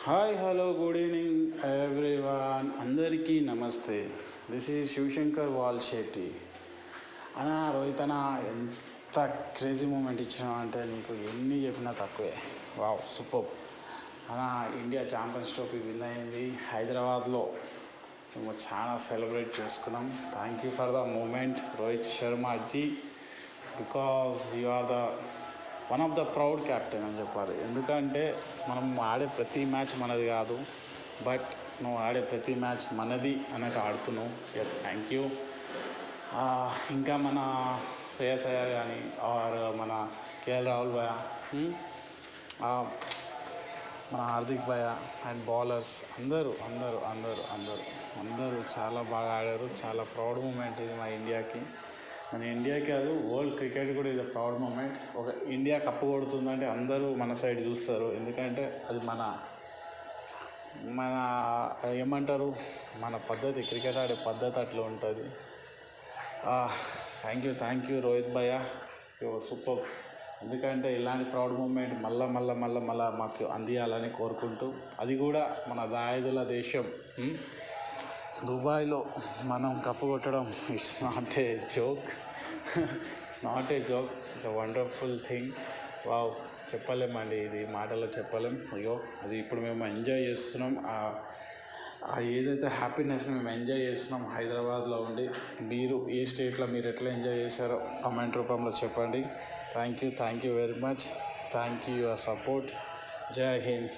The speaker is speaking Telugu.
Hi hello good evening everyone, అందరికీ నమస్తే. This is Shivshankar Valshetti. అన్నా రోహిత్ అన్న, ఎంత క్రేజీ మూమెంట్ ఇచ్చినావు అంటే నీకు ఎన్ని చెప్పినా తక్కువే. వావ్, సూపర్ అన్నా. ఇండియా ఛాంపియన్స్ ట్రోఫీ విన్ అయింది హైదరాబాద్లో. మేము చాలా సెలబ్రేట్ చేసుకున్నాం. Thank you for the moment Rohit Sharma ji, because you are the one of the proud captain అని చెప్పాలి. ఎందుకంటే మనం ఆడే ప్రతి మ్యాచ్ మనది కాదు, బట్ నువ్వు ఆడే ప్రతి మ్యాచ్ మనది అన్నట్టు ఆడుతున్నావు. Thank you. ఇంకా మన శ్రేయస్ అయ్యర్ కానీ ఆర్ మన కేఎల్ రాహుల్ భయ, మన హార్దిక్ భయ అండ్ బౌలర్స్ అందరూ అందరూ అందరూ అందరూ అందరూ చాలా బాగా ఆడారు. చాలా ప్రౌడ్ మూమెంట్ ఇది మా ఇండియాకి. మన ఇండియాకి కాదు, వరల్డ్ క్రికెట్ కూడా ఇది ప్రౌడ్ మూమెంట్. ఒక ఇండియా కప్పు కొడుతుందంటే అందరూ మన సైడ్ చూస్తారు. ఎందుకంటే అది మన మన ఏమంటారు, మన పద్ధతి, క్రికెట్ ఆడే పద్ధతి అట్లా ఉంటుంది. థ్యాంక్ యూ రోహిత్ భయ్య, సూపర్. ఎందుకంటే ఇలాంటి ప్రౌడ్ మూమెంట్ మళ్ళా మళ్ళా మళ్ళా మళ్ళా మాకు అందియాలని కోరుకుంటూ, అది కూడా మన దాయాదుల దేశం దుబాయ్లో మనం కప్పు కొట్టడం it's not a joke. It's a wonderful thing. Wow, చెప్పలేమండి, ఇది మాటలో చెప్పలేం. అయ్యో, అది ఇప్పుడు మేము ఎంజాయ్ చేస్తున్నాం. ఏదైతే హ్యాపీనెస్ని మేము ఎంజాయ్ చేస్తున్నాం హైదరాబాద్లో ఉండి. మీరు ఏ స్టేట్లో మీరు ఎట్లా ఎంజాయ్ చేశారో కామెంట్ రూపంలో చెప్పండి. Thank you very much. Thank you your support. జై హింద్.